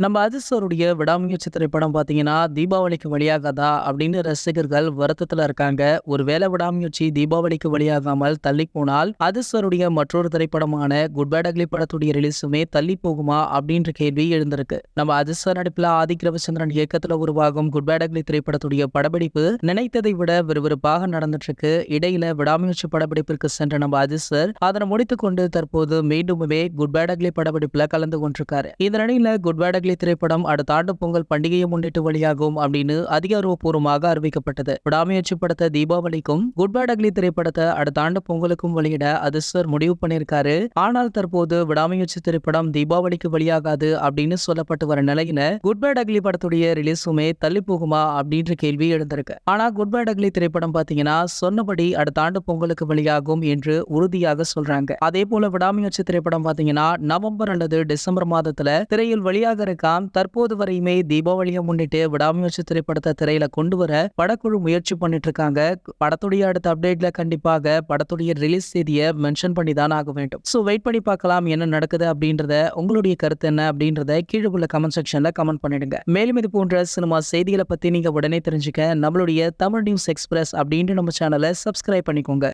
நம்ம அதிர்ஷ்டருடைய விடாமுயற்சி திரைப்படம் பார்த்தீங்கன்னா, தீபாவளிக்கு வெளியாகாதா அப்படின்னு ரசிகர்கள் வருத்தத்துல இருக்காங்க. ஒருவேளை விடாமுயற்சி தீபாவளிக்கு வெளியாகாமல் தள்ளி போனால், அதிர்ஷ்டருடைய மற்றொரு திரைப்படமான குட் பேட் அக்லி படத்துடைய ரிலீஸுமே தள்ளி போகுமா அப்படின்ற கேள்வி எழுந்திருக்கு. நம்ம அதிர்ஷ்ட நடிப்புல ஆதிக் ரவிச்சந்திரன் இயக்கத்துல உருவாகும் குட் பேட் அக்லி திரைப்படத்துடைய படப்பிடிப்பு நினைத்ததை விட விறுவிறுப்பாக நடந்துட்டு இருக்கு. இடையில விடாமுயற்சி படப்பிடிப்பிற்கு சென்ற நம்ம அதிர்ஷ்டர் அதனை முடித்துக் கொண்டு தற்போது மீண்டுமே குட் பேட் அக்லி படப்பிடிப்புல கலந்து கொண்டிருக்காரு. இந்த நிலையில குட் பேட் அக்லி திரைப்படம் அடுத்த ஆண்டு பொங்கல் பண்டிகையை முன்னிட்டு வெளியாகும் அப்படின்னு அதிகாரப்பூர்வமாக அறிவிக்கப்பட்டது. விடாமுயற்சி படத்தை தீபாவளிக்கும், குட் பேட் அக்லி திரைப்படத்தை அடுத்த ஆண்டு பொங்கலுக்கும் வெளியிட அதிர்ஷ்டர் முடிவு பண்ணியிருக்காரு. ஆனால் தற்போது விடாமுயற்சி திரைப்படம் தீபாவளிக்கு வெளியாகாது அப்படின்னு சொல்லப்பட்டு வர நிலையில குட் பேட் அக்லி படத்துடைய ரிலீஸுமே தள்ளி போகுமா அப்படின்ற கேள்வி எழுந்திருக்கு. ஆனா குட் பேட் அக்லி திரைப்படம் பாத்தீங்கன்னா சொன்னபடி அடுத்த ஆண்டு பொங்கலுக்கு வெளியாகும் என்று உறுதியாக சொல்றாங்க. அதே போல விடாமுயற்சி திரைப்படம் பாத்தீங்கன்னா நவம்பர் அல்லது டிசம்பர் மாதத்துல திரையில் வெளியாக இருக்காம். தற்போது வரையுமே தீபாவளியை முன்னிட்டு விடாமுயற்சி திரைப்படத்தை திரையில கொண்டு வர படக்குழு முயற்சி பண்ணிட்டு இருக்காங்க. படத்துடைய அடுத்த அப்டேட்ல கண்டிப்பாக படத்துடைய ரிலீஸ் தேதியை மென்ஷன் பண்ணி தான் ஆக வேண்டும். சோ வெயிட் பண்ணி பார்க்கலாம் என்ன நடக்குது அப்படின்றத. உங்களுடைய கருத்து என்ன அப்படின்றத கீழே உள்ள கமெண்ட் செக்ஷன்ல கமெண்ட் பண்ணிடுங்க. மேலும் இது போன்ற சினிமா செய்திகளை பத்தி நீங்க உடனே தெரிஞ்சுக்க நம்மளுடைய தமிழ் நியூஸ் எக்ஸ்பிரஸ் அப்படின்ற நம்ம சேனலை சப்ஸ்கிரைப் பண்ணிக்கோங்க.